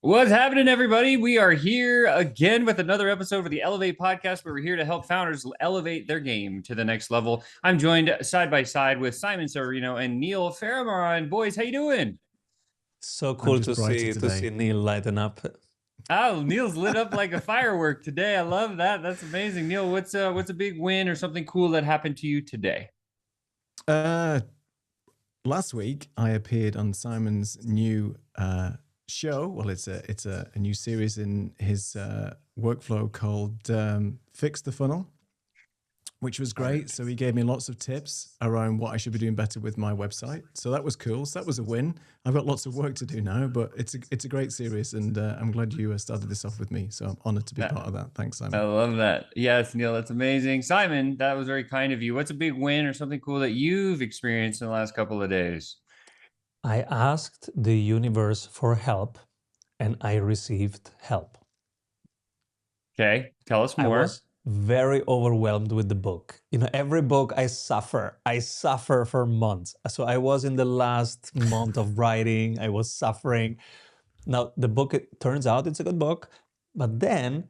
What's happening, everybody? We are here again with another episode of the Elevate podcast, where we're here to help founders elevate their game to the next level. I'm joined side by side with Simon Serino and Neil Phamar. Boys, how you doing? So I'm cool just to brighter see today. Neil lighten up. Oh, Neil's lit up like a firework today. I love that. That's amazing. Neil, what's a big win or something cool that happened to you today? Uh, Last week I appeared on Simon's new show. Well, it's a new series in his workflow called Fix the Funnel, which was great. So he gave me lots of tips around what I should be doing better with my website. So that was cool. So that was a win. I've got lots of work to do now, but it's a great series, and I'm glad you started this off with me. So I'm honored to be That, part of that. Thanks, I Simon. love that. Yes, Neil, that's amazing. Simon, that was very kind of you. What's a big win or something cool that you've experienced in the last couple of days? I asked the universe for help and I received help. Okay, tell us I more. was very overwhelmed with the book. Every book I suffer. I suffer for months. So I was in the last month of writing. I was suffering. Now, the book, it turns out it's a good book, but then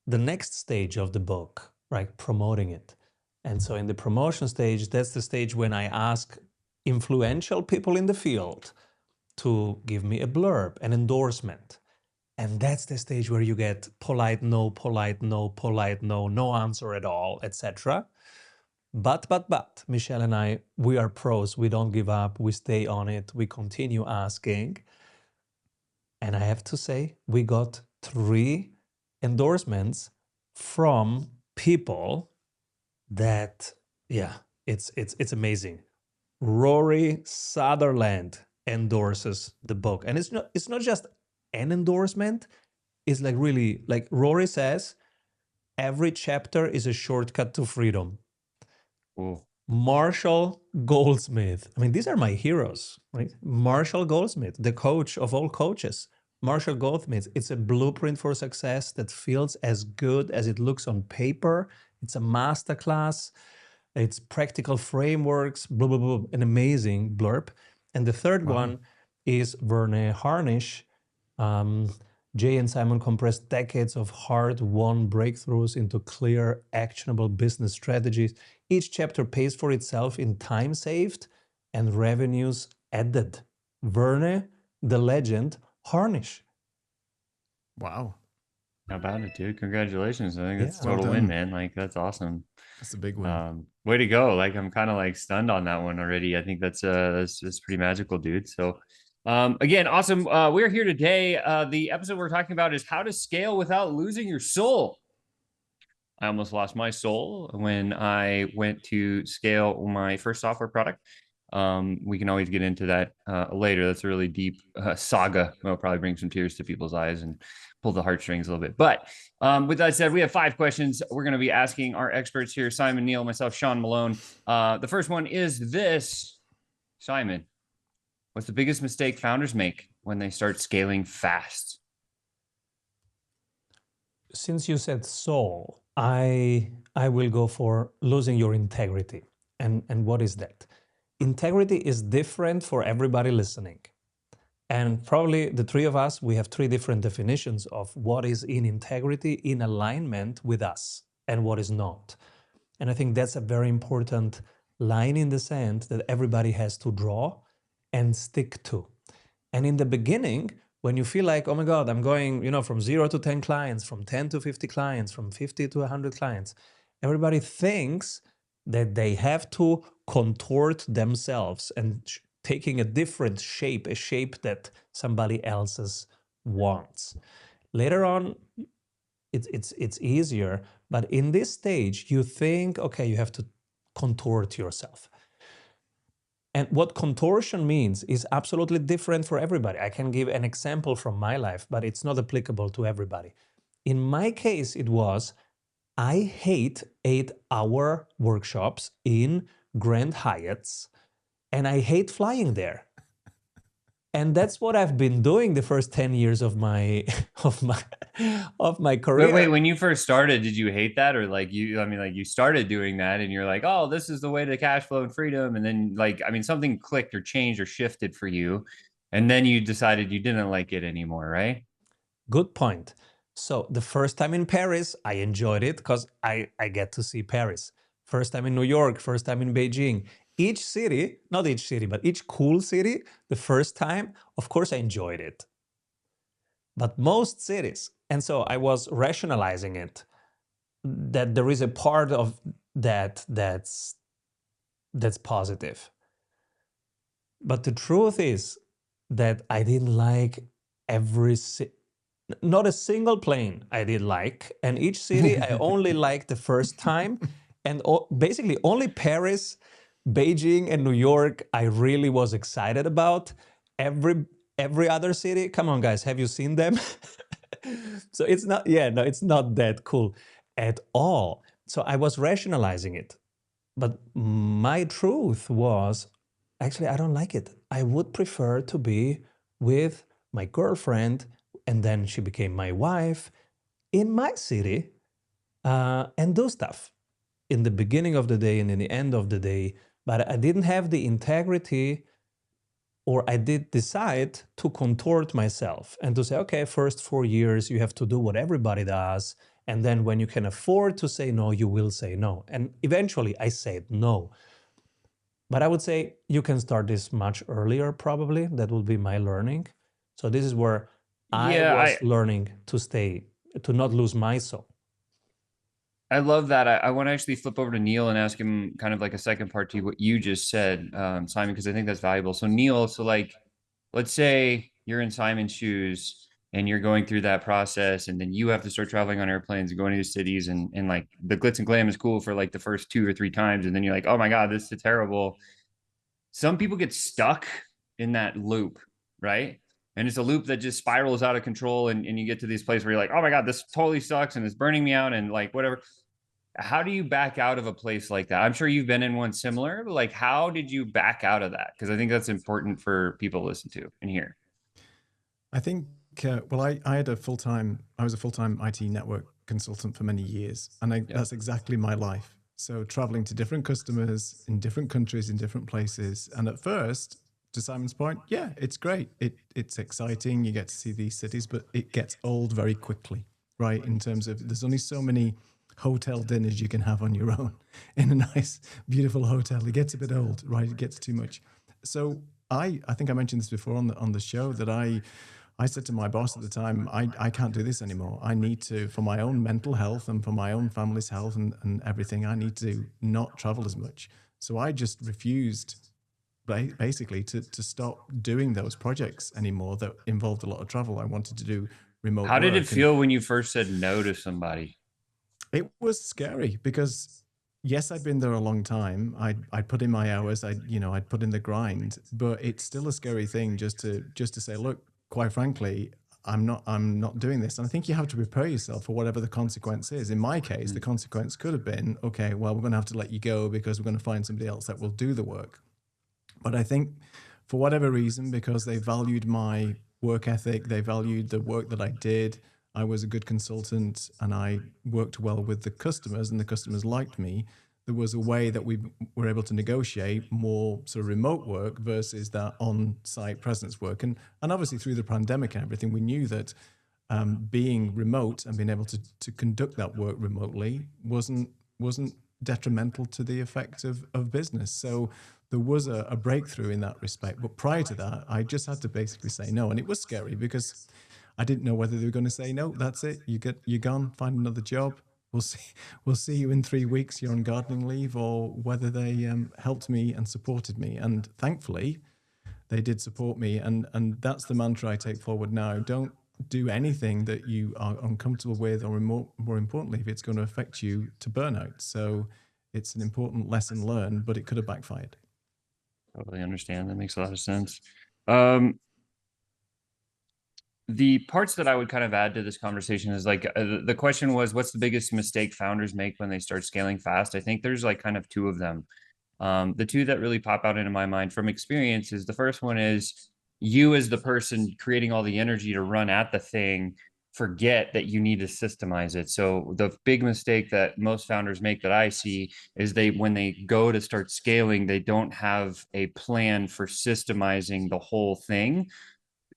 the next stage of the book, right, promoting it. And so in the promotion stage, that's the stage when I ask influential people in the field to give me a blurb, an endorsement. And that's the stage where you get polite no, polite no, polite no, no answer at all, etc. But, Michelle and I, we are pros. We don't give up. We stay on it. We continue asking. And I have to say, we got 3 endorsements from people that, yeah, it's amazing. Rory Sutherland endorses the book, and it's not just an endorsement. It's like really, like Rory says, every chapter is a shortcut to freedom. Cool. Marshall Goldsmith. I mean, these are my heroes, right? Marshall Goldsmith, the coach of all coaches. Marshall Goldsmith, it's a blueprint for success that feels as good as it looks on paper. It's a masterclass. It's practical frameworks, blah, blah, blah, an amazing blurb. And the third Wow. one is Verne Harnish. Jay and Simon compressed decades of hard-won breakthroughs into clear, actionable business strategies. Each chapter pays for itself in time saved and revenues added. Verne, the legend, Harnish. Wow. How about it, dude? Congratulations. I think that's a Yeah. total Well win, done. man. Like, that's awesome. That's a big win. Way to go. Like, I'm kind of like stunned on that one already. I think that's pretty magical, dude. So again, awesome. We're here today. The episode we're talking about is how to scale without losing your soul. I almost lost my soul when I went to scale my first software product. We can always get into that later. That's a really deep saga. It'll probably bring some tears to people's eyes and pull the heartstrings a little bit. But with that said, we have 5 questions we're going to be asking our experts here, Simon, Neil, myself, Sean Malone. The first one is this. Simon, what's the biggest mistake founders make when they start scaling fast? Since you said soul, I will go for losing your integrity. And what is that? Integrity is different for everybody listening. And probably the 3 of us, we have 3 different definitions of what is in integrity, in alignment with us, and what is not. And I think that's a very important line in the sand that everybody has to draw and stick to. And in the beginning, when you feel like, oh my God, I'm going, from 0 to 10 clients, from 10 to 50 clients, from 50 to 100 clients, everybody thinks that they have to contort themselves and taking a different shape, a shape that somebody else's wants. Later on, it's easier, but in this stage, you think, okay, you have to contort yourself. And what contortion means is absolutely different for everybody. I can give an example from my life, but it's not applicable to everybody. In my case, it was, I hate 8-hour workshops in Grand Hyatts, and I hate flying there. And that's what I've been doing the first 10 years of my career. Wait, when you first started, did you hate that? Or like you started doing that and you're like, oh, this is the way to cash flow and freedom. And then something clicked or changed or shifted for you. And then you decided you didn't like it anymore, right? Good point. So the first time in Paris, I enjoyed it because I get to see Paris. First time in New York, first time in Beijing. Each city, not each city, but each cool city, the first time, of course, I enjoyed it. But most cities, and so I was rationalizing it, that there is a part of that's positive. But the truth is that I didn't like not a single plane I did like, and each city I only liked the first time, and basically only Paris, Beijing, and New York I really was excited about. Every other city, come on guys, have you seen them? So it's not, yeah, no, it's not that cool at all. So I was rationalizing it, but my truth was, actually, I don't like it. I would prefer to be with my girlfriend, and then she became my wife, in my city, and do stuff in the beginning of the day and in the end of the day. But I didn't have the integrity, or I did decide to contort myself and to say, okay, first 4 years, you have to do what everybody does. And then when you can afford to say no, you will say no. And eventually I said no. But I would say you can start this much earlier, probably. That will be my learning. So this is where I was learning to not lose my soul. I love that. I want to actually flip over to Neil and ask him kind of like a second part to what you just said, Simon, because I think that's valuable. So Neil, so like, let's say you're in Simon's shoes and you're going through that process, and then you have to start traveling on airplanes and going to cities, and like the glitz and glam is cool for like the first 2 or 3 times, and then you're like, oh my God, this is terrible. Some people get stuck in that loop, right? And it's a loop that just spirals out of control, and you get to this place where you're like, oh my God, this totally sucks and it's burning me out and like whatever. How do you back out of a place like that? I'm sure you've been in one similar, but like, how did you back out of that? Because I think that's important for people to listen to and hear. I think, well, I was a full-time IT network consultant for many years, and that's exactly my life. So traveling to different customers in different countries, in different places. And at first, to Simon's point, yeah, it's great. It's exciting. You get to see these cities, but it gets old very quickly, right? In terms of there's only so many hotel dinners you can have on your own in a nice, beautiful hotel. It gets a bit old, right? It gets too much. So I think I mentioned this before on the show, that I said to my boss at the time, I can't do this anymore. I need to, for my own mental health and for my own family's health and everything, I need to not travel as much. So I just refused basically to stop doing those projects anymore that involved a lot of travel. I wanted to do remote work. How did it feel when you first said no to somebody? It was scary because, yes, I'd been there a long time. I'd put in my hours. I'd put in the grind. But it's still a scary thing just to say, look, quite frankly, I'm not doing this. And I think you have to prepare yourself for whatever the consequence is. In my case, the consequence could have been, okay, well, we're going to have to let you go because we're going to find somebody else that will do the work. But I think for whatever reason, because they valued my work ethic, they valued the work that I did, I was a good consultant and I worked well with the customers and the customers liked me, there was a way that we were able to negotiate more sort of remote work versus that on-site presence work. And obviously through the pandemic and everything, we knew that being remote and being able to conduct that work remotely wasn't detrimental to the effect of business. So there was a breakthrough in that respect. But prior to that, I just had to basically say no. And it was scary because I didn't know whether they were going to say, no, that's it. You're gone, find another job. We'll see you in 3 weeks. You're on gardening leave, or whether they helped me and supported me. And thankfully, they did support me. And that's the mantra I take forward now. Don't do anything that you are uncomfortable with, or more importantly, if it's going to affect you, to burnout. So it's an important lesson learned, but it could have backfired. Totally understand. That makes a lot of sense. The parts that I would kind of add to this conversation is like the question was, what's the biggest mistake founders make when they start scaling fast? I think there's like kind of 2 of them. The 2 that really pop out into my mind from experience is, the first one is you as the person creating all the energy to run at the thing, forget that you need to systemize it. So the big mistake that most founders make that I see is when they go to start scaling, they don't have a plan for systemizing the whole thing.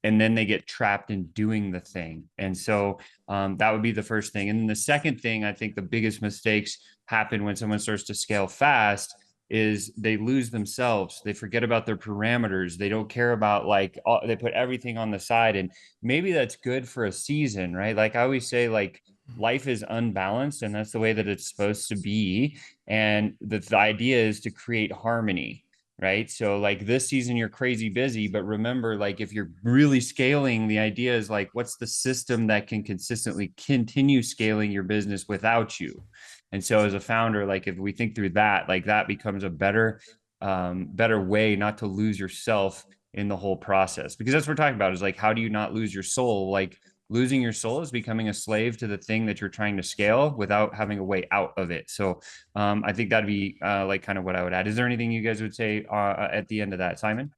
and then they get trapped in doing the thing. And so that would be the first thing. And then the second thing, I think the biggest mistakes happen when someone starts to scale fast is they lose themselves. They forget about their parameters. They don't care about like they put everything on the side. And maybe that's good for a season, right? Like I always say, like life is unbalanced, and that's the way that it's supposed to be. And the idea is to create harmony, right? So like this season you're crazy busy, but remember, like if you're really scaling, the idea is like what's the system that can consistently continue scaling your business without you? And so as a founder, like if we think through that, like that becomes a better way not to lose yourself in the whole process, because that's what we're talking about, is like how do you not lose your soul? Like losing your soul is becoming a slave to the thing that you're trying to scale without having a way out of it. So I think that'd be like kind of what I would add. Is there anything you guys would say at the end of that, Simon?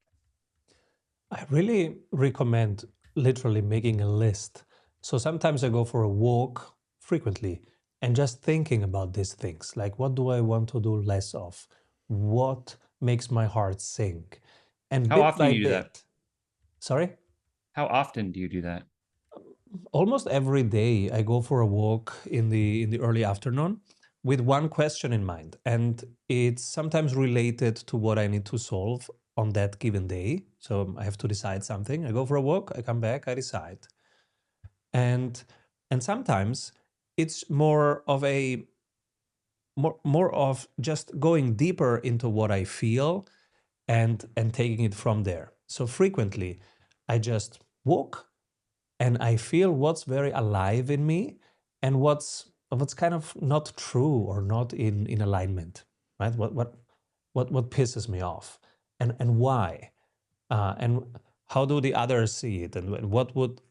I really recommend literally making a list. So sometimes I go for a walk frequently and just thinking about these things, like what do I want to do less of? What makes my heart sink? And How bit often by do you do that? bit, sorry? How often do you do that? Almost every day I go for a walk in the early afternoon with one question in mind, and it's sometimes related to what I need to solve on that given day. So I have to decide something. I go for a walk, I come back, I decide. And sometimes it's more of just going deeper into what I feel and taking it from there. So frequently I just walk and I feel what's very alive in me and what's kind of not true or not in alignment, right? What pisses me off, and why, and how do the others see it, and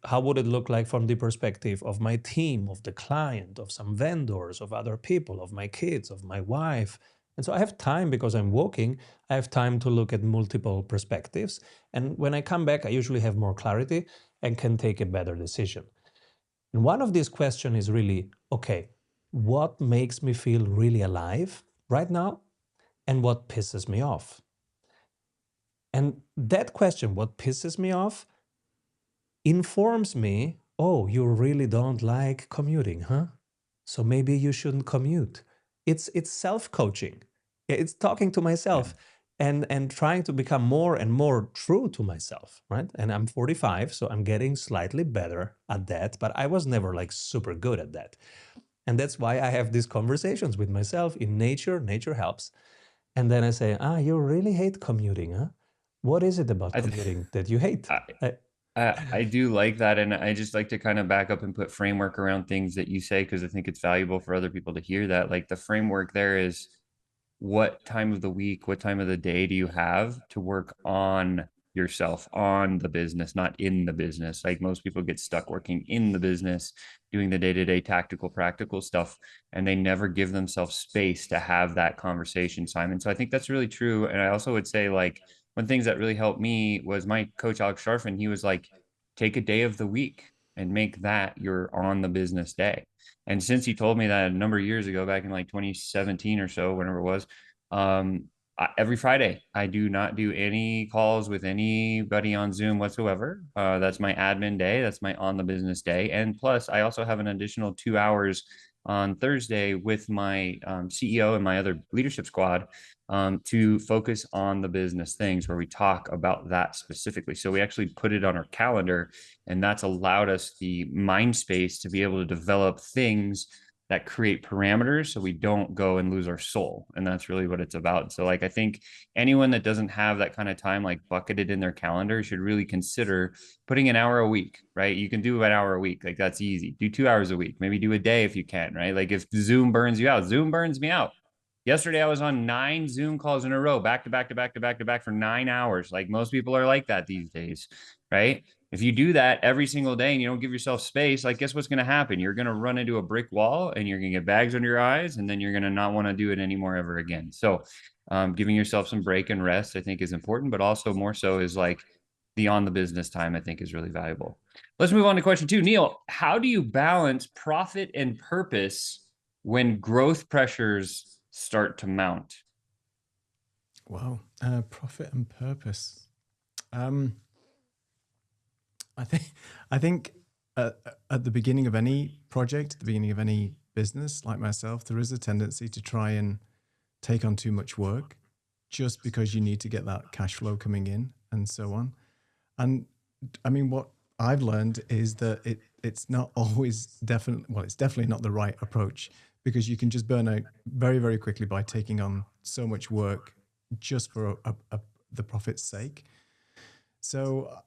how would it look like from the perspective of my team, of the client, of some vendors, of other people, of my kids, of my wife. And so I have time, because I'm walking, I have time to look at multiple perspectives. And when I come back, I usually have more clarity and can take a better decision. And one of these questions is really, okay, what makes me feel really alive right now? And what pisses me off? And that question, what pisses me off, informs me, oh, you really don't like commuting, huh? So maybe you shouldn't commute. It's self-coaching. It's talking to myself and trying to become more and more true to myself, right? And I'm 45, so I'm getting slightly better at that, but I was never like super good at that. And that's why I have these conversations with myself in nature. Nature helps. And then I say, you really hate commuting, huh? What is it about commuting that you hate? I do like that. And I just like to kind of back up and put framework around things that you say, because I think it's valuable for other people to hear that. Like the framework there is, what time of the week, what time of the day do you have to work on yourself, on the business, not in the business? Like most people get stuck working in the business, doing the day-to-day tactical, practical stuff, and they never give themselves space to have that conversation, Simon. So I think that's really true. And I also would say, like, one things that really helped me was my coach, Alex Sharfin. He was like, take a day of the week and make that your on the business day. And since he told me that a number of years ago, back in like 2017 or so, whenever it was, every Friday, I do not do any calls with anybody on Zoom whatsoever. That's my admin day. That's my on the business day. And plus, I also have an additional 2 hours on Thursday with my CEO and my other leadership squad to focus on the business things, where we talk about that specifically. So we actually put it on our calendar, and that's allowed us the mind space to be able to develop things that create parameters so we don't go and lose our soul. And that's really what it's about. So like, I think anyone that doesn't have that kind of time like bucketed in their calendar should really consider putting an hour a week, right? You can do an hour a week. Like that's easy. Do 2 hours a week, maybe do a day if you can, right? Like if Zoom burns you out, Zoom burns me out. Yesterday, I was on 9 Zoom calls in a row, back to back to back to back to back for 9 hours. Like most people are like that these days, right? If you do that every single day and you don't give yourself space, like guess what's going to happen? You're going to run into a brick wall and you're going to get bags under your eyes, and then you're going to not want to do it anymore ever again. So giving yourself some break and rest, I think, is important, but also more so is like the on the business time, I think, is really valuable. Let's move on to question 2. Neil, how do you balance profit and purpose when growth pressures start to mount? Wow. Profit and purpose. I think at the beginning of any project, at the beginning of any business, like myself, there is a tendency to try and take on too much work just because you need to get that cash flow coming in and so on. And I mean, what I've learned is that it's not always it's definitely not the right approach, because you can just burn out very, very quickly by taking on so much work just for the profit's sake. So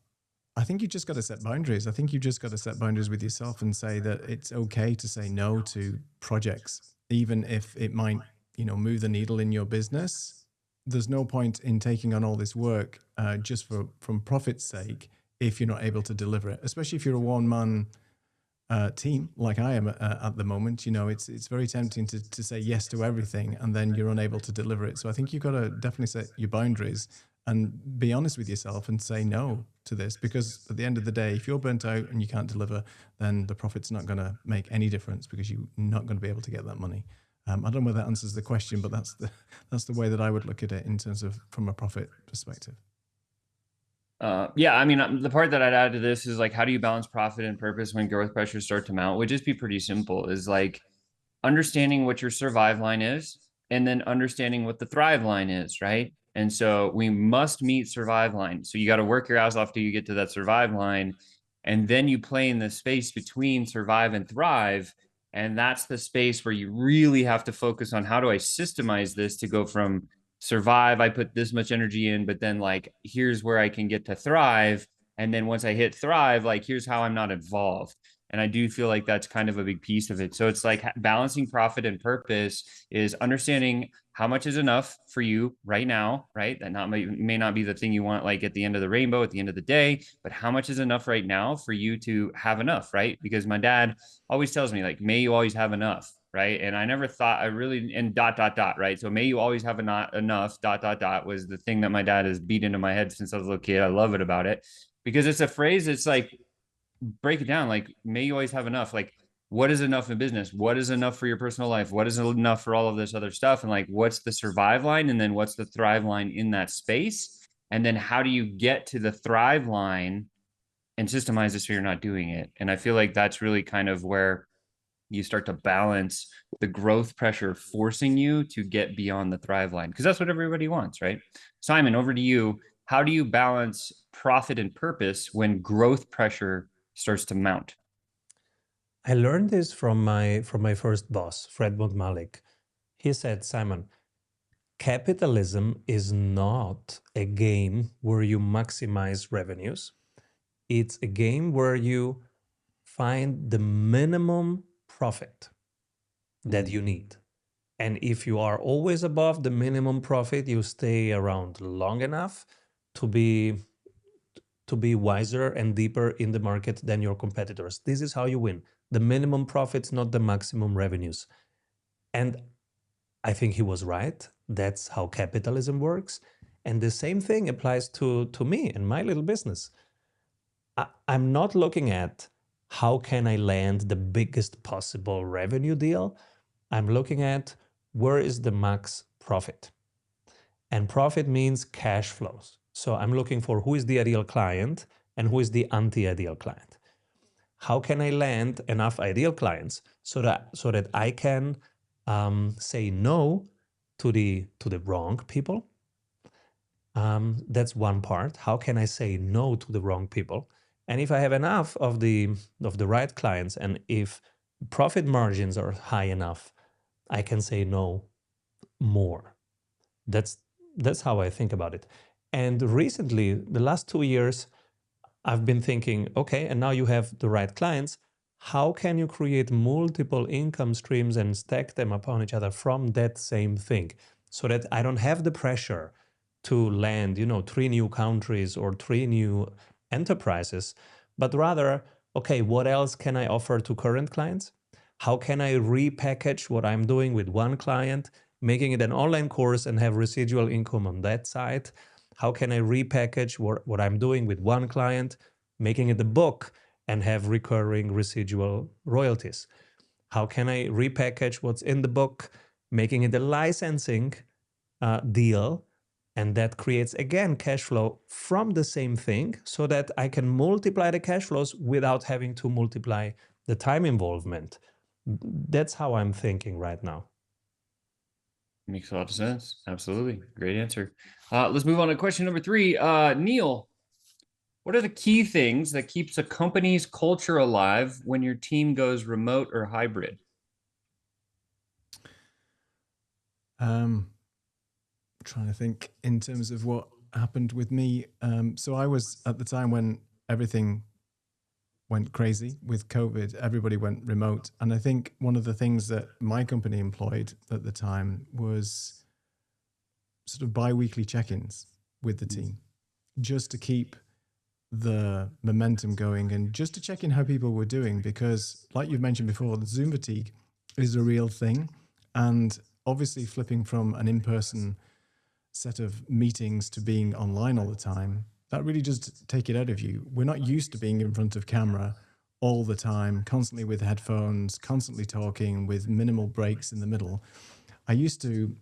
I think you just got to set boundaries. I think you just got to set boundaries with yourself and say that it's okay to say no to projects, even if it might, move the needle in your business. There's no point in taking on all this work just from profit's sake if you're not able to deliver it, especially if you're a one-man team like I am at the moment. It's very tempting to say yes to everything and then you're unable to deliver it. So I think you've got to definitely set your boundaries and be honest with yourself and say no to this, because at the end of the day, if you're burnt out and you can't deliver, then the profit's not going to make any difference because you're not going to be able to get that money. I don't know whether that answers the question, but that's the way that I would look at it in terms of from a profit perspective. Yeah, I mean, the part that I'd add to this is like, how do you balance profit and purpose when growth pressures start to mount? Would just be pretty simple, is like understanding what your survive line is and then understanding what the thrive line is, right? And so we must meet survive line. So you got to work your ass off till you get to that survive line. And then you play in the space between survive and thrive. And that's the space where you really have to focus on, how do I systemize this to go from survive, I put this much energy in, but then like, here's where I can get to thrive. And then once I hit thrive, like, here's how I'm not involved. And I do feel like that's kind of a big piece of it. So it's like balancing profit and purpose is understanding how much is enough for you right now, right? That may not be the thing you want like at the end of the rainbow, at the end of the day, but how much is enough right now for you to have enough, right? Because my dad always tells me like, may you always have enough, right? And I never thought and ... right? So may you always have enough, ... was the thing that my dad has beat into my head since I was a little kid. I love it about it because it's a phrase. It's like, break it down, like, may you always have enough. Like, what is enough in business? What is enough for your personal life? What is enough for all of this other stuff? And like, what's the survive line? And then what's the thrive line in that space? And then how do you get to the thrive line and systemize it so you're not doing it? And I feel like that's really kind of where you start to balance the growth pressure forcing you to get beyond the thrive line, because that's what everybody wants, right? Simon, over to you. How do you balance profit and purpose when growth pressure starts to mount? I learned this from my first boss, Fred Malik. He said, Simon, capitalism is not a game where you maximize revenues. It's a game where you find the minimum profit that you need. And if you are always above the minimum profit, you stay around long enough to be wiser and deeper in the market than your competitors. This is how you win. The minimum profits, not the maximum revenues. And I think he was right. That's how capitalism works. And the same thing applies to me and my little business. I'm not looking at how can I land the biggest possible revenue deal. I'm looking at where is the max profit. And profit means cash flows. So I'm looking for who is the ideal client and who is the anti-ideal client. How can I land enough ideal clients so that I can say no to the wrong people? That's one part. How can I say no to the wrong people? And if I have enough of the right clients, and if profit margins are high enough, I can say no more. That's how I think about it. And recently, the last 2 years, I've been thinking, okay, and now you have the right clients. How can you create multiple income streams and stack them upon each other from that same thing, so that I don't have the pressure to land, 3 new countries or 3 new enterprises, but rather, okay, what else can I offer to current clients? How can I repackage what I'm doing with one client, making it an online course and have residual income on that side? How can I repackage what I'm doing with one client, making it a book and have recurring residual royalties? How can I repackage what's in the book, making it a licensing deal And that creates, again, cash flow from the same thing so that I can multiply the cash flows without having to multiply the time involvement. That's how I'm thinking right now. Makes a lot of sense. Absolutely. Great answer. Let's move on to question number 3. Neil, what are the key things that keeps a company's culture alive when your team goes remote or hybrid? Trying to think in terms of what happened with me. So I was at the time when everything went crazy with COVID, everybody went remote. And I think one of the things that my company employed at the time was sort of bi-weekly check-ins with the team, just to keep the momentum going and just to check in how people were doing. Because like you've mentioned before, the Zoom fatigue is a real thing. And obviously flipping from an in-person set of meetings to being online all the time, that really just take it out of you. We're not used to being in front of camera all the time, constantly with headphones, constantly talking with minimal breaks in the middle. I used to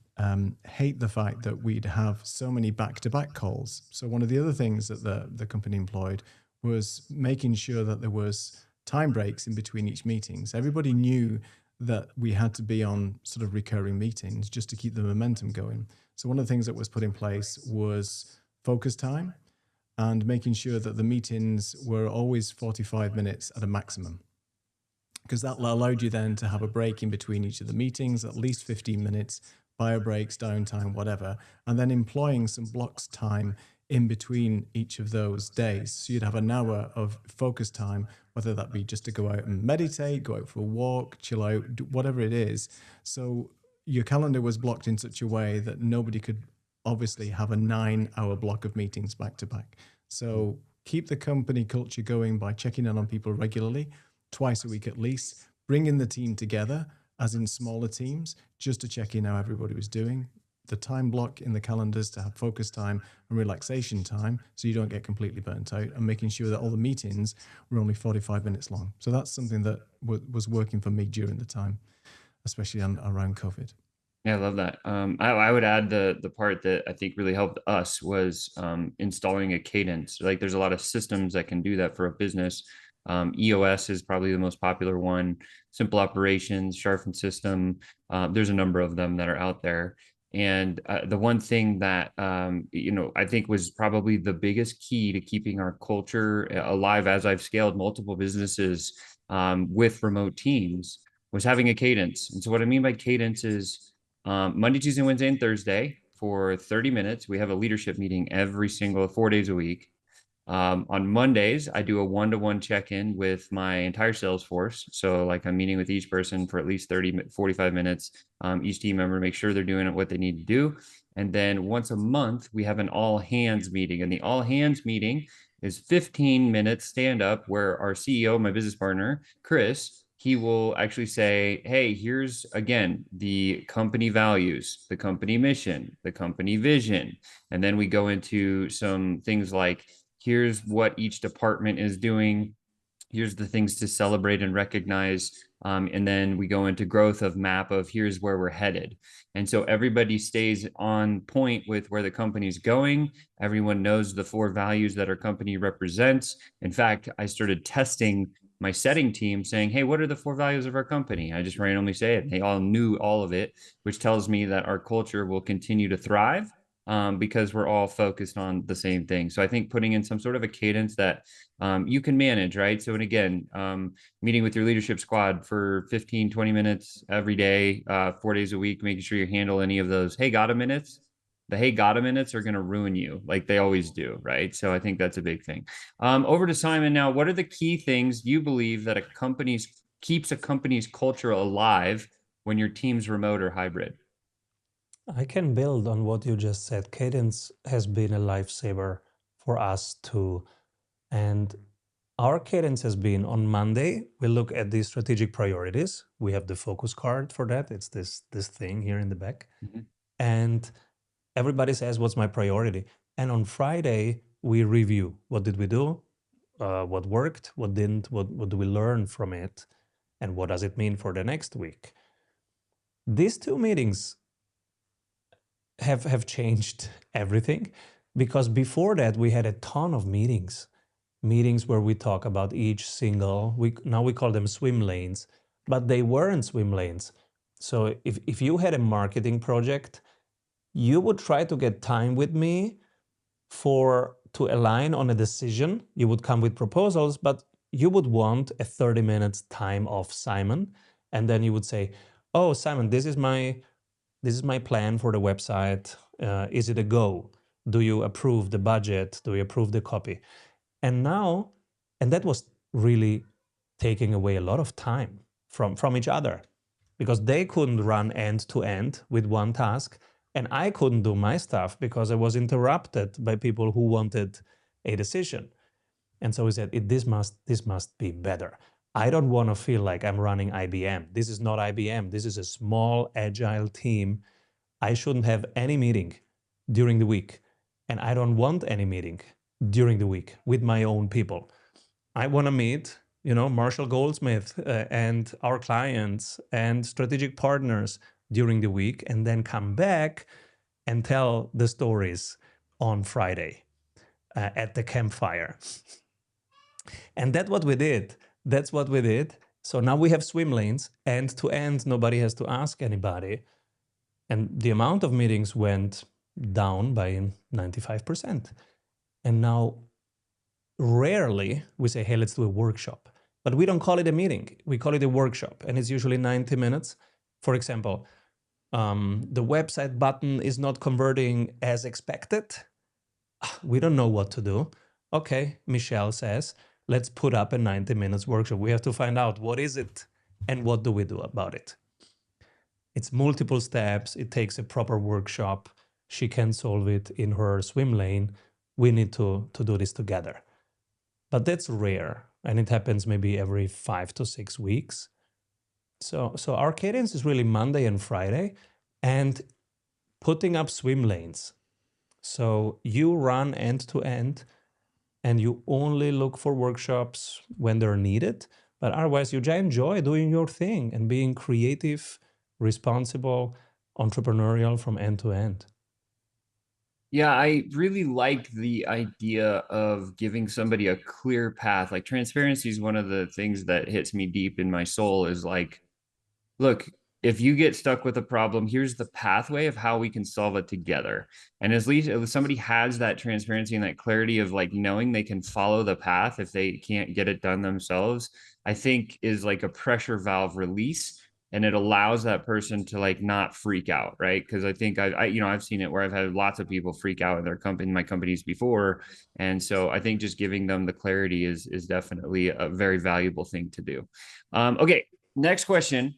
hate the fact that we'd have so many back-to-back calls. So one of the other things that the company employed was making sure that there was time breaks in between each meetings. Everybody knew that we had to be on sort of recurring meetings just to keep the momentum going. So one of the things that was put in place was focus time and making sure that the meetings were always 45 minutes at a maximum, because that allowed you then to have a break in between each of the meetings, at least 15 minutes, bio breaks, downtime, whatever, and then employing some blocks time in between each of those days. So you'd have an hour of focus time, whether that be just to go out and meditate, go out for a walk, chill out, whatever it is. So your calendar was blocked in such a way that nobody could obviously have a 9-hour block of meetings back to back. So keep the company culture going by checking in on people regularly, twice a week at least, bringing the team together as in smaller teams, just to check in how everybody was doing. The time block in the calendars to have focus time and relaxation time so you don't get completely burnt out, and making sure that all the meetings were only 45 minutes long. So that's something that was working for me during the time, especially around COVID. Yeah, I love that. I would add the part that I think really helped us was installing a cadence. Like there's a lot of systems that can do that for a business. EOS is probably the most popular one. Simple Operations, Sharpen System. There's a number of them that are out there. And the one thing that I think was probably the biggest key to keeping our culture alive as I've scaled multiple businesses with remote teams was having a cadence. And so what I mean by cadence is Monday, Tuesday, Wednesday, and Thursday for 30 minutes. We have a leadership meeting every single 4 days a week. On Mondays, I do a one-to-one check-in with my entire sales force. So like I'm meeting with each person for at least 45 minutes, each team member, make sure they're doing what they need to do. And then once a month, we have an all hands meeting. And the all hands meeting is 15 minutes stand up where our CEO, my business partner, Chris, he will actually say, hey, here's again, the company values, the company mission, the company vision. And then we go into some things like, here's what each department is doing. Here's the things to celebrate and recognize. And then we go into growth of map of here's where we're headed. And so everybody stays on point with where the company's going. Everyone knows the 4 values that our company represents. In fact, I started testing my setting team saying, hey, what are the 4 values of our company? I just randomly say it. They all knew all of it, which tells me that our culture will continue to thrive because we're all focused on the same thing. So I think putting in some sort of a cadence that you can manage, right? So, and again, meeting with your leadership squad for 15, 20 minutes every day, 4 days a week, making sure you handle any of those, hey, gotta minutes. The hey, gotta minutes are going to ruin you like they always do, right? So I think that's a big thing. Over to Simon now. What are the key things you believe that keeps a company's culture alive when your team's remote or hybrid? I can build on what you just said. Cadence has been a lifesaver for us too. And our cadence has been on Monday, we look at the strategic priorities. We have the focus card for that. It's this thing here in the back. Mm-hmm. And everybody says, what's my priority? And on Friday, we review. What did we do? What worked? What didn't? What do we learn from it? And what does it mean for the next week? These 2 meetings have changed everything, because before that we had a ton of meetings where we talk about each single, now we call them swim lanes, but they weren't swim lanes. So if you had a marketing project, you would try to get time with me to align on a decision. You would come with proposals, but you would want a 30 minutes time of Simon. And then you would say, oh, Simon, this is my plan for the website. Is it a go? Do you approve the budget? Do you approve the copy? And that was really taking away a lot of time from each other, because they couldn't run end to end with one task, and I couldn't do my stuff because I was interrupted by people who wanted a decision. And so we said, this must be better. I don't want to feel like I'm running IBM. This is not IBM. This is a small, agile team. I shouldn't have any meeting during the week. And I don't want any meeting during the week with my own people. I want to meet, Marshall Goldsmith and our clients and strategic partners during the week, and then come back and tell the stories on Friday at the campfire. And that's what we did. So now we have swim lanes, end to end. Nobody has to ask anybody. And the amount of meetings went down by 95%. And now rarely we say, hey, let's do a workshop. But we don't call it a meeting. We call it a workshop. And it's usually 90 minutes. For example, the website button is not converting as expected. We don't know what to do. Okay, Michelle says, let's put up a 90 minutes workshop. We have to find out what is it and what do we do about it. It's multiple steps. It takes a proper workshop. She can solve it in her swim lane. We need to do this together. But that's rare, and it happens maybe every 5 to 6 weeks. So our cadence is really Monday and Friday, and putting up swim lanes. So you run end to end, and you only look for workshops when they're needed. But otherwise, you just enjoy doing your thing and being creative, responsible, entrepreneurial from end to end. Yeah, I really like the idea of giving somebody a clear path. Like transparency is one of the things that hits me deep in my soul, is like, look, if you get stuck with a problem, here's the pathway of how we can solve it together. And at least if somebody has that transparency and that clarity of like knowing they can follow the path if they can't get it done themselves, I think is like a pressure valve release. And it allows that person to like not freak out, right? Because I think I've seen it where I've had lots of people freak out in my companies before, and so I think just giving them the clarity is definitely a very valuable thing to do. Okay, next question.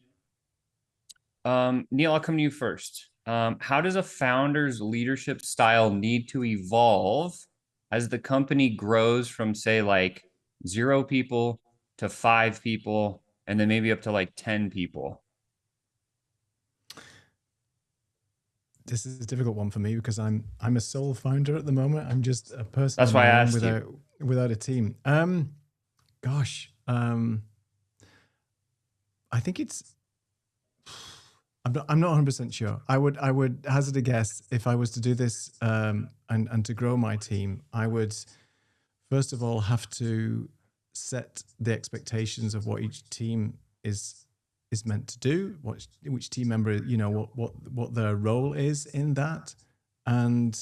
Neil, I'll come to you first. How does a founder's leadership style need to evolve as the company grows from, say, like 0 people to 5 people, and then maybe up to like 10 people? This is a difficult one for me because I'm a sole founder at the moment. I'm just a person. That's why I asked without a team. Gosh, I think it's. I'm not 100% sure. I would hazard a guess if I was to do this and to grow my team. I would first of all have to set the expectations of what each team is meant to do, which team member, what their role is in that. And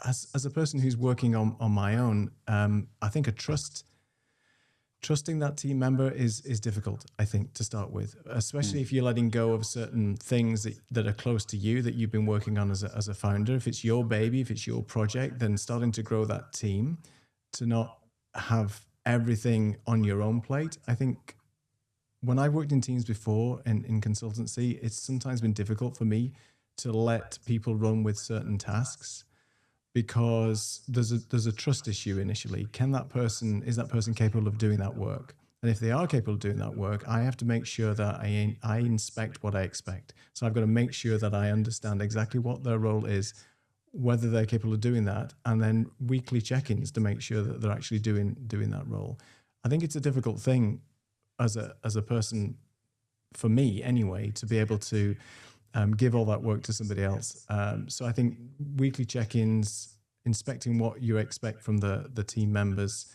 as a person who's working on my own, I think trusting that team member is difficult, I think, to start with, especially if you're letting go of certain things that are close to you that you've been working on as a founder. If it's your baby, if it's your project, then starting to grow that team, to not have everything on your own plate. I think when I've worked in teams before in consultancy, it's sometimes been difficult for me to let people run with certain tasks, because there's a trust issue initially. Is that person capable of doing that work? And if they are capable of doing that work, I have to make sure that I inspect what I expect. So I've got to make sure that I understand exactly what their role is, whether they're capable of doing that, and then weekly check-ins to make sure that they're actually doing that role. I think it's a difficult thing as a person, for me anyway, to be able to give all that work to somebody else. So I think weekly check-ins, inspecting what you expect from the team members,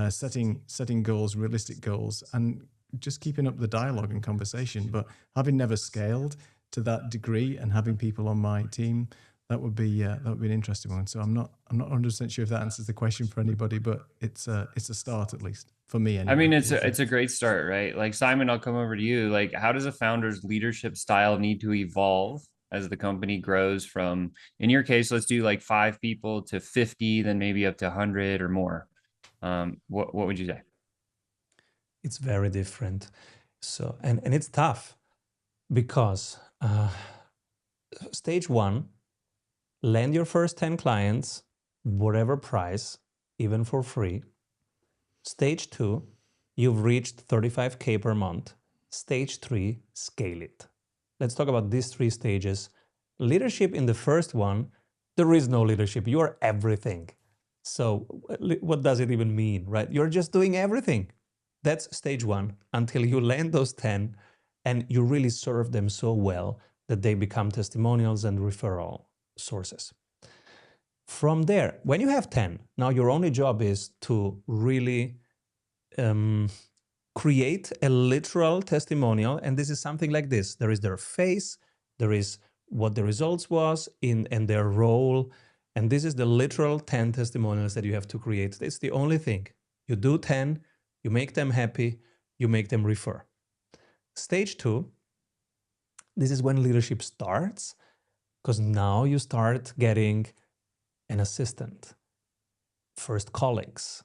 setting goals, realistic goals, and just keeping up the dialogue and conversation. But having never scaled to that degree and having people on my team, that would be an interesting one. So I'm not 100% sure if that answers the question for anybody, but it's a start, at least for me anyway. I mean, it's a great start, right? Like, Simon, I'll come over to you. Like, how does a founder's leadership style need to evolve as the company grows from, in your case, let's do like 5 people to 50, then maybe up to 100 or more? What would you say? It's very different. So, and it's tough because stage 1, land your first 10 clients, whatever price, even for free. Stage 2, you've reached 35K per month. Stage 3, scale it. Let's talk about these 3 stages. Leadership in the first one, there is no leadership. You are everything. So what does it even mean, right? You're just doing everything. That's stage 1 until you land those 10 and you really serve them so well that they become testimonials and referral sources. From there, when you have 10, now your only job is to really create a literal testimonial. And this is something like this. There is their face, there is what the results was and their role. And this is the literal 10 testimonials that you have to create. It's the only thing. You do 10, you make them happy, you make them refer. Stage 2, this is when leadership starts, because now you start getting an assistant, first colleagues.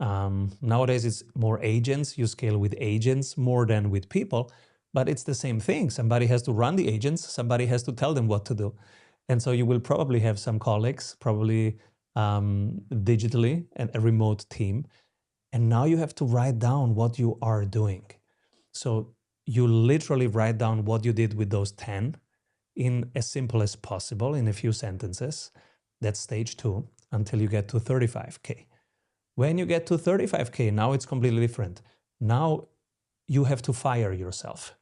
Nowadays it's more agents. You scale with agents more than with people, but it's the same thing. Somebody has to run the agents, somebody has to tell them what to do. And so you will probably have some colleagues, probably digitally, and a remote team. And now you have to write down what you are doing. So you literally write down what you did with those 10 in as simple as possible, in a few sentences. That's stage 2, until you get to 35K. When you get to 35K, now it's completely different. Now you have to fire yourself.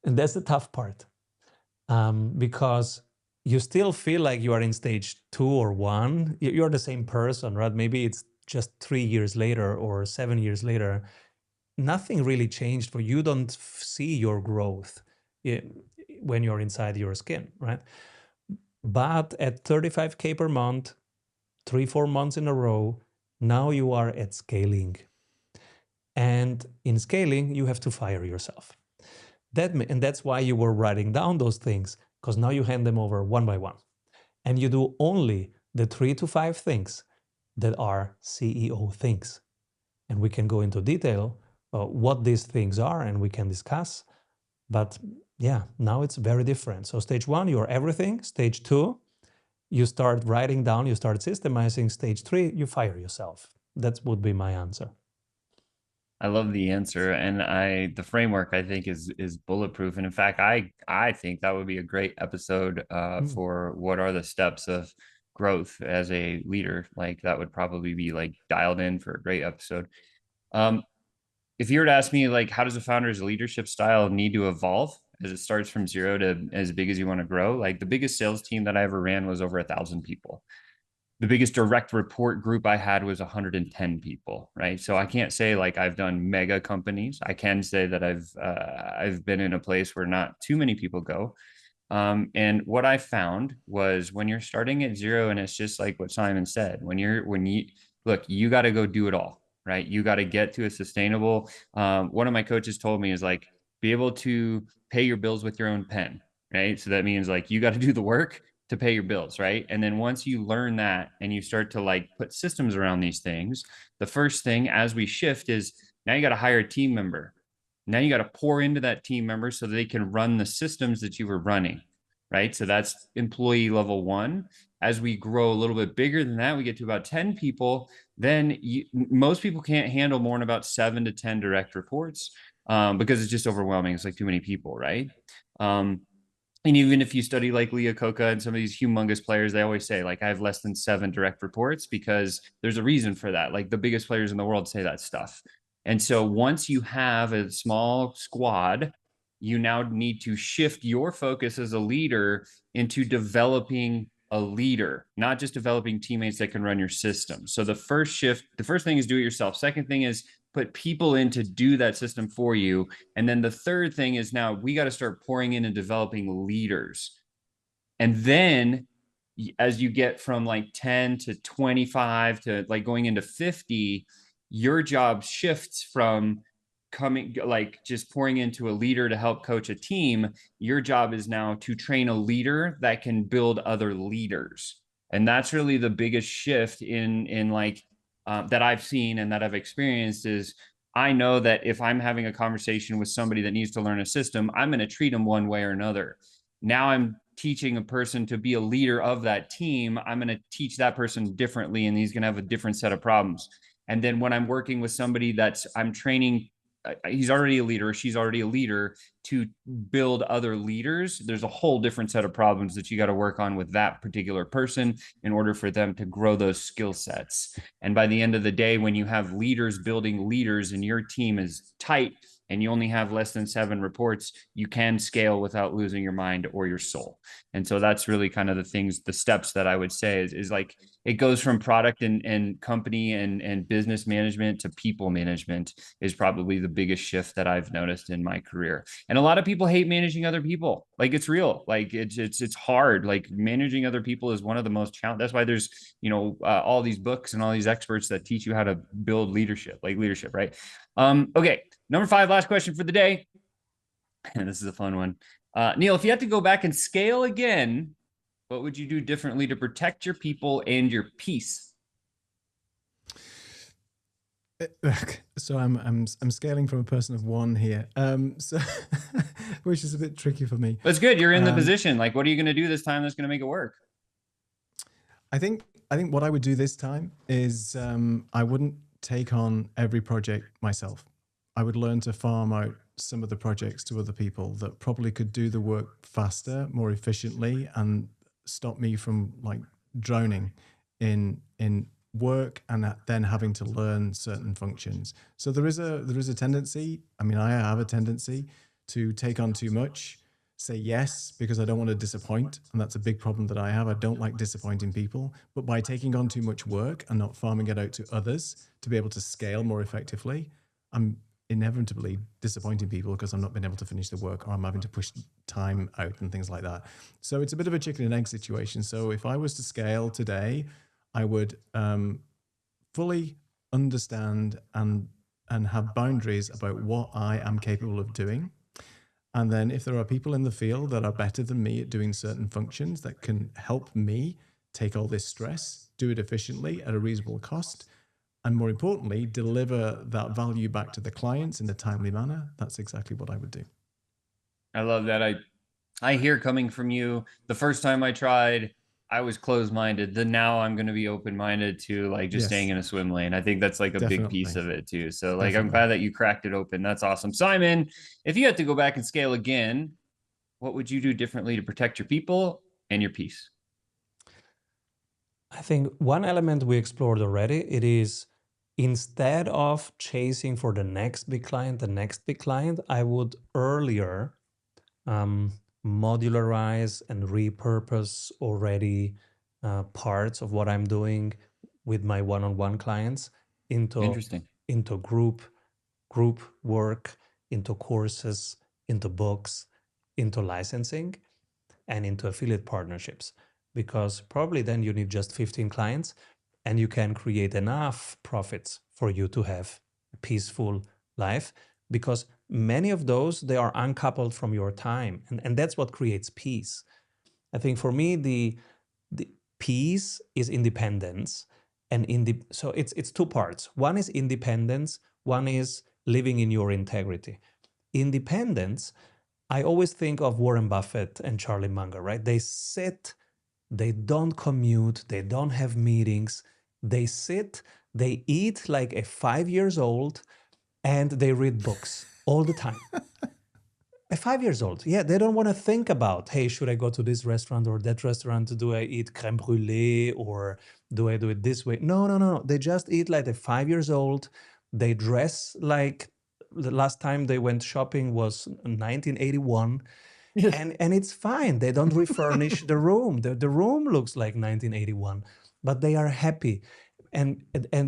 And that's the tough part. Because you still feel like you are in stage 2 or 1. You're the same person, right? Maybe it's just 3 years later or 7 years later. Nothing really changed for you. You don't see your growth when you're inside your skin, right? But at 35K per month, 3-4 months in a row, now you are at scaling. And in scaling, you have to fire yourself. And that's why you were writing down those things, because now you hand them over one by one. And you do only the 3 to 5 things that are CEO things. And we can go into detail what these things are, and we can discuss. But yeah, now it's very different. So stage 1, you're everything. Stage 2, you start writing down, you start systemizing. Stage 3, you fire yourself. That would be my answer. I love the answer, and the framework I think is bulletproof. And in fact, I think that would be a great episode for what are the steps of growth as a leader. Like, that would probably be like dialed in for a great episode. If you were to ask me, like, how does a founder's leadership style need to evolve as it starts from 0 to as big as you want to grow? Like, the biggest sales team that I ever ran was over 1,000 people. The biggest direct report group I had was 110 people, right? So I can't say like I've done mega companies. I can say that I've been in a place where not too many people go. And what I found was, when you're starting at 0, and it's just like what Simon said, when you look, you got to go do it all, right? You got to get to a sustainable. One of my coaches told me is like, be able to pay your bills with your own pen, right? So that means like you got to do the work to pay your bills, right? And then once you learn that and you start to like put systems around these things, the first thing as we shift is, now you got to hire a team member. Now you got to pour into that team member so they can run the systems that you were running, right? So that's employee level 1. As we grow a little bit bigger than that, we get to about 10 people. Then most people can't handle more than about 7 to 10 direct reports because it's just overwhelming. It's like too many people, right? And even if you study like Leo Coca and some of these humongous players, they always say like, I have less than 7 direct reports, because there's a reason for that. Like, the biggest players in the world say that stuff. And so once you have a small squad you now need to shift your focus as a leader into developing a leader, not just developing teammates that can run your system. So the first thing is do it yourself. Second thing is put people in to do that system for you. And then the third thing is now we got to start pouring in and developing leaders. And then as you get from like 10 to 25 to like going into 50, your job shifts from coming like just pouring into a leader to help coach a team. Your job is now to train a leader that can build other leaders. And that's really the biggest shift in like that I've seen and that I've experienced is I know that if I'm having a conversation with somebody that needs to learn a system, I'm going to treat them one way or another. Now I'm teaching a person to be a leader of that team. I'm going to teach that person differently, and he's going to have a different set of problems. And then when I'm working with somebody I'm training, he's already a leader, she's already a leader, to build other leaders, there's a whole different set of problems that you got to work on with that particular person in order for them to grow those skill sets. And by the end of the day, when you have leaders building leaders and your team is tight and you only have less than 7 reports, you can scale without losing your mind or your soul. And so that's really kind of the steps that I would say is like, it goes from product and company and business management to people management is probably the biggest shift that I've noticed in my career. And a lot of people hate managing other people. Like it's real. Like it's hard. Like managing other people is one of the most challenging. That's why there's, all these books and all these experts that teach you how to build leadership, right? Okay. Number 5, last question for the day. And this is a fun one. Neil, if you had to go back and scale again, what would you do differently to protect your people and your peace? So I'm scaling from a person of 1 here, so which is a bit tricky for me. That's good. You're in the position. Like, what are you going to do this time that's going to make it work? I think what I would do this time is I wouldn't take on every project myself. I would learn to farm out some of the projects to other people that probably could do the work faster, more efficiently, and stop me from like drowning in work and then having to learn certain functions. So there is a tendency, I have a tendency to take on too much, say yes because I don't want to disappoint, and that's a big problem that I have. I don't like disappointing people, but by taking on too much work and not farming it out to others to be able to scale more effectively, I'm inevitably disappointing people because I'm not being able to finish the work, or I'm having to push time out and things like that. So it's a bit of a chicken and egg situation. So if I was to scale today, I would fully understand and have boundaries about what I am capable of doing. And then if there are people in the field that are better than me at doing certain functions that can help me take all this stress, do it efficiently at a reasonable cost, and more importantly, deliver that value back to the clients in a timely manner, that's exactly what I would do. I love that. I hear coming from you, the first time I tried, I was closed-minded. Then now I'm going to be open-minded to like just staying in a swim lane. I think that's like a big piece of it too. So like, I'm glad that you cracked it open. That's awesome. Simon, if you had to go back and scale again, what would you do differently to protect your people and your peace? I think one element we explored already, it is instead of chasing for the next big client, I would earlier modularize and repurpose already parts of what I'm doing with my one-on-one clients into group work, into courses, into books, into licensing, and into affiliate partnerships. Because probably then you need just 15 clients and you can create enough profits for you to have a peaceful life, because many of those, they are uncoupled from your time. And that's what creates peace. I think for me, the peace is independence. And so it's 2 parts. One is independence. One is living in your integrity. Independence, I always think of Warren Buffett and Charlie Munger, right? They sit, they don't commute, they don't have meetings. They sit, they eat like a 5 years old, and they read books all the time. At 5 years old, yeah, they don't want to think about, hey, should I go to this restaurant or that restaurant? Do I eat crème brûlée or do I do it this way? No. They just eat like a 5 years old. They dress like the last time they went shopping was 1981. Yes. And it's fine. They don't refurnish the room. The room looks like 1981, but they are happy. And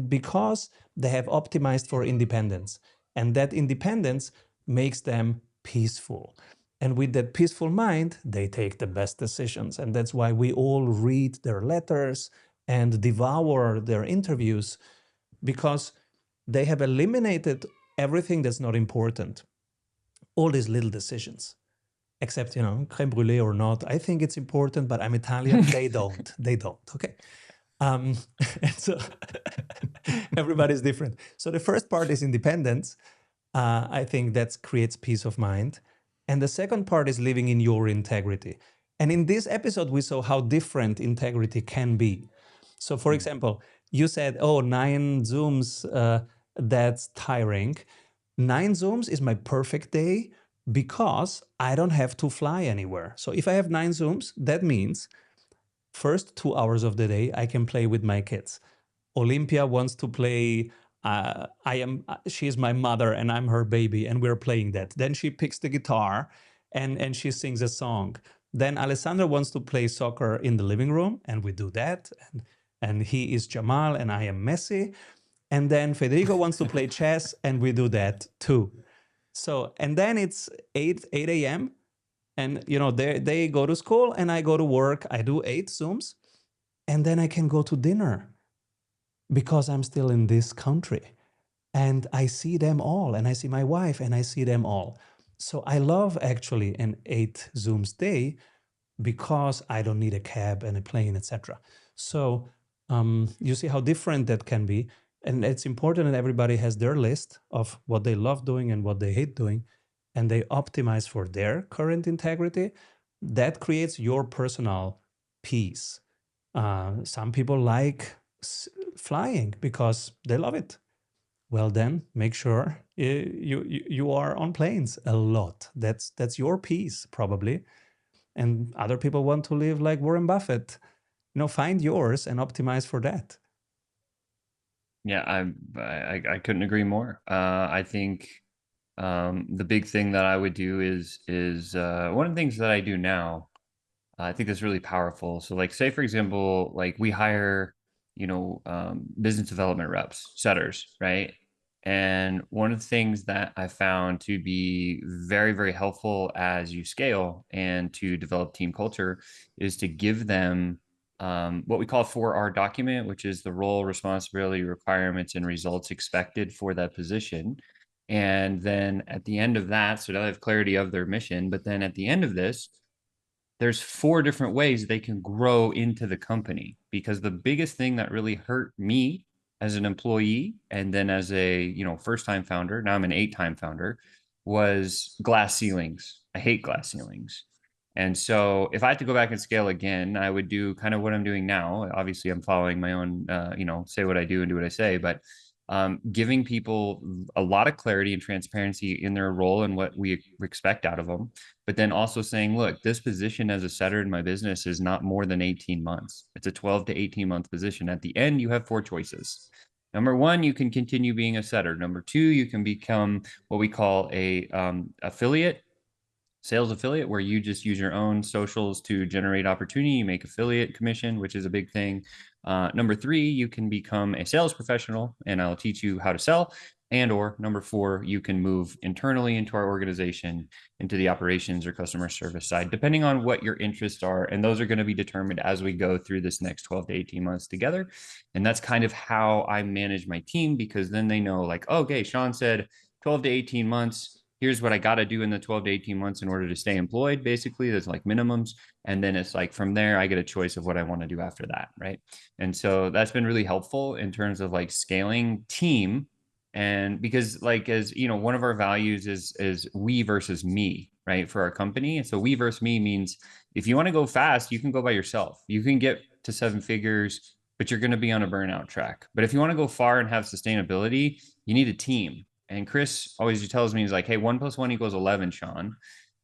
because they have optimized for independence, and that independence makes them peaceful. And with that peaceful mind, they take the best decisions. And that's why we all read their letters and devour their interviews, because they have eliminated everything that's not important, all these little decisions. Except, crème brûlée or not, I think it's important, but I'm Italian. They don't. They don't. Okay. And so everybody's different. So the first part is independence. I think that creates peace of mind. And the second part is living in your integrity. And in this episode, we saw how different integrity can be. So, for example, you said, 9 Zooms, that's tiring. 9 Zooms is my perfect day because I don't have to fly anywhere. So if I have 9 Zooms, that means first 2 hours of the day, I can play with my kids. Olympia wants to play. She's my mother and I'm her baby, and we're playing that. Then she picks the guitar and she sings a song. Then Alessandra wants to play soccer in the living room, and we do that. And he is Jamal and I am Messi. And then Federico wants to play chess, and we do that too. So, and then it's 8 a.m. and they go to school and I go to work. I do 8 Zooms, and then I can go to dinner because I'm still in this country, and I see them all, and I see my wife and I see them all. So I love actually an 8 Zooms day because I don't need a cab and a plane, etc. So you see how different that can be. And it's important that everybody has their list of what they love doing and what they hate doing, and they optimize for their current integrity. That creates your personal peace. Some people like flying because they love it. Well, then make sure you are on planes a lot. That's your peace probably. And other people want to live like Warren Buffett. Find yours and optimize for that. Yeah, I couldn't agree more. I think the big thing that I would do is one of the things that I do now. I think that's really powerful. So, like, say for example, like we hire, business development reps, setters, right? And one of the things that I found to be very, very helpful as you scale and to develop team culture is to give them what we call a 4R document, which is the role, responsibility, requirements, and results expected for that position. And then at the end of that, so they have clarity of their mission, but then at the end of this, there's 4 different ways they can grow into the company. Because the biggest thing that really hurt me as an employee, and then as a first-time founder, now I'm an 8-time founder, was glass ceilings. I hate glass ceilings. And so if I had to go back and scale again, I would do kind of what I'm doing now. Obviously, I'm following my own, say what I do and do what I say, but giving people a lot of clarity and transparency in their role and what we expect out of them. But then also saying, look, this position as a setter in my business is not more than 18 months. It's a 12 to 18 month position. At the end, you have 4 choices. Number 1, you can continue being a setter. Number 2, you can become what we call a sales affiliate, where you just use your own socials to generate opportunity. You make affiliate commission, which is a big thing. Number 3, you can become a sales professional, and I'll teach you how to sell. And or number 4, you can move internally into our organization, into the operations or customer service side, depending on what your interests are. And those are going to be determined as we go through this next 12 to 18 months together. And that's kind of how I manage my team, because then they know, like, okay, Sean said 12 to 18 months. Here's what I got to do in the 12 to 18 months in order to stay employed. Basically, there's like minimums. And then it's like from there, I get a choice of what I want to do after that. Right. And so that's been really helpful in terms of like scaling team. And because, like, as you know, one of our values is we versus me, right, for our company. And so we versus me means if you want to go fast, you can go by yourself. You can get to 7 figures, but you're going to be on a burnout track. But if you want to go far and have sustainability, you need a team. And Chris always tells me, he's like, hey, 1 + 1 = 11, Sean.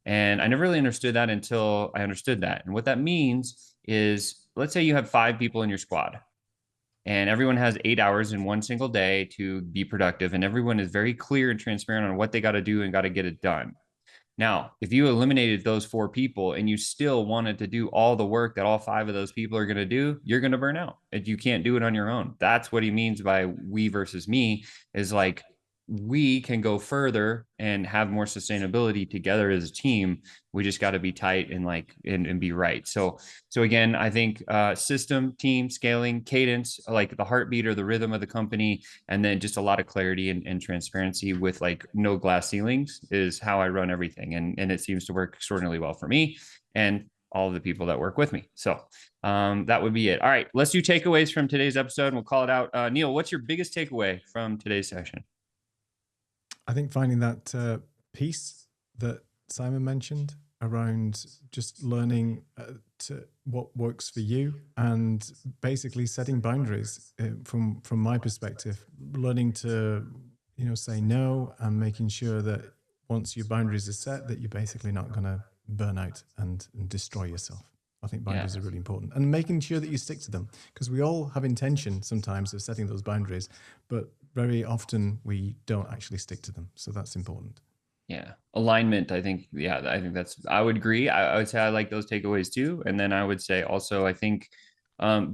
And I never really understood that until I understood that. And what that means is, let's say you have 5 people in your squad, and everyone has 8 hours in one single day to be productive, and everyone is very clear and transparent on what they got to do and got to get it done. Now, if you eliminated those 4 people and you still wanted to do all the work that all 5 of those people are going to do, you're going to burn out. And you can't do it on your own. That's what he means by we versus me, is like, we can go further and have more sustainability together as a team. We just got to be tight and and be right. So again, I think system, team, scaling, cadence, like the heartbeat or the rhythm of the company, and then just a lot of clarity and transparency with like no glass ceilings is how I run everything. And it seems to work extraordinarily well for me and all of the people that work with me. So that would be it. All right, let's do takeaways from today's episode and we'll call it out. Neil, what's your biggest takeaway from today's session? I think finding that piece that Simon mentioned around just learning to what works for you, and basically setting boundaries from my perspective, learning to say no, and making sure that once your boundaries are set, that you're basically not going to burn out and destroy yourself. I think boundaries are really important, and making sure that you stick to them, because we all have intention sometimes of setting those boundaries, but very often we don't actually stick to them. So that's important. Yeah. Alignment. I think I would agree. I would say I like those takeaways too. And then I would say also, I think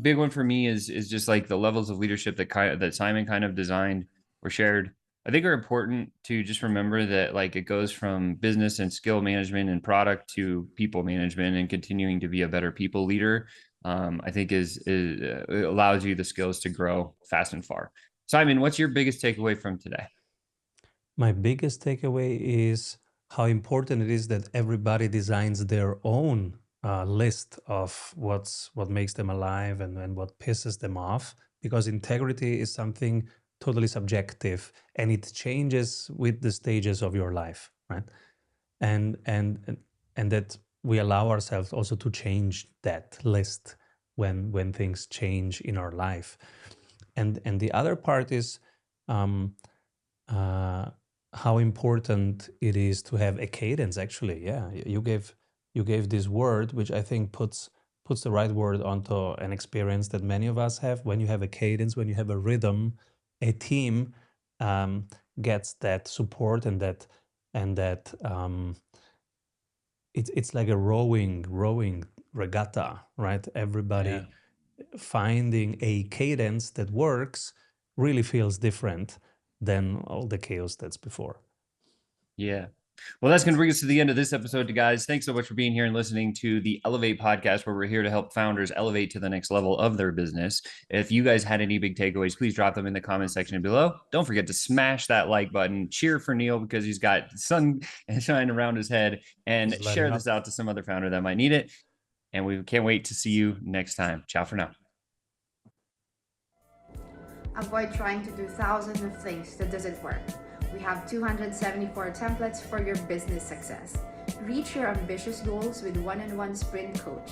big one for me is just like the levels of leadership that Simon kind of designed or shared, I think are important to just remember that like it goes from business and skill management and product to people management, and continuing to be a better people leader. I think it allows you the skills to grow fast and far. Simon, what's your biggest takeaway from today? My biggest takeaway is how important it is that everybody designs their own list of what makes them alive and what pisses them off, because integrity is something totally subjective and it changes with the stages of your life, right? And that we allow ourselves also to change that list when things change in our life. And the other part is how important it is to have a cadence. Actually, yeah, you gave this word, which I think puts the right word onto an experience that many of us have. When you have a cadence, when you have a rhythm, a team gets that support and that it's like a rowing regatta, right? Everybody finding a cadence that works really feels different than all the chaos that's before. Yeah. Well, that's going to bring us to the end of this episode, guys. Thanks so much for being here and listening to the Elevate podcast, where we're here to help founders elevate to the next level of their business. If you guys had any big takeaways, please drop them in the comment section below. Don't forget to smash that like button, cheer for Neil because he's got sun and shine around his head, and share this out to some other founder that might need it. And we can't wait to see you next time. Ciao for now. Avoid trying to do thousands of things that doesn't work. We have 274 templates for your business success. Reach your ambitious goals with one-on-one sprint coach.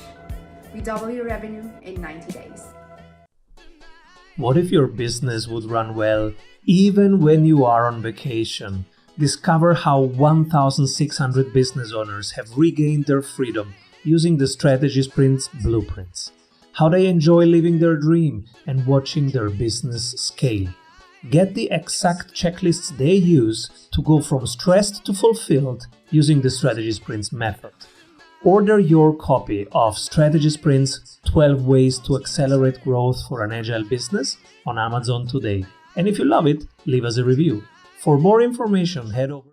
We double your revenue in 90 days. What if your business would run well even when you are on vacation? Discover how 1,600 business owners have regained their freedom using the Strategy Sprints blueprints. How they enjoy living their dream and watching their business scale. Get the exact checklists they use to go from stressed to fulfilled using the Strategy Sprints method. Order your copy of Strategy Sprints 12 Ways to Accelerate Growth for an Agile Business on Amazon today. And if you love it, leave us a review. For more information, head over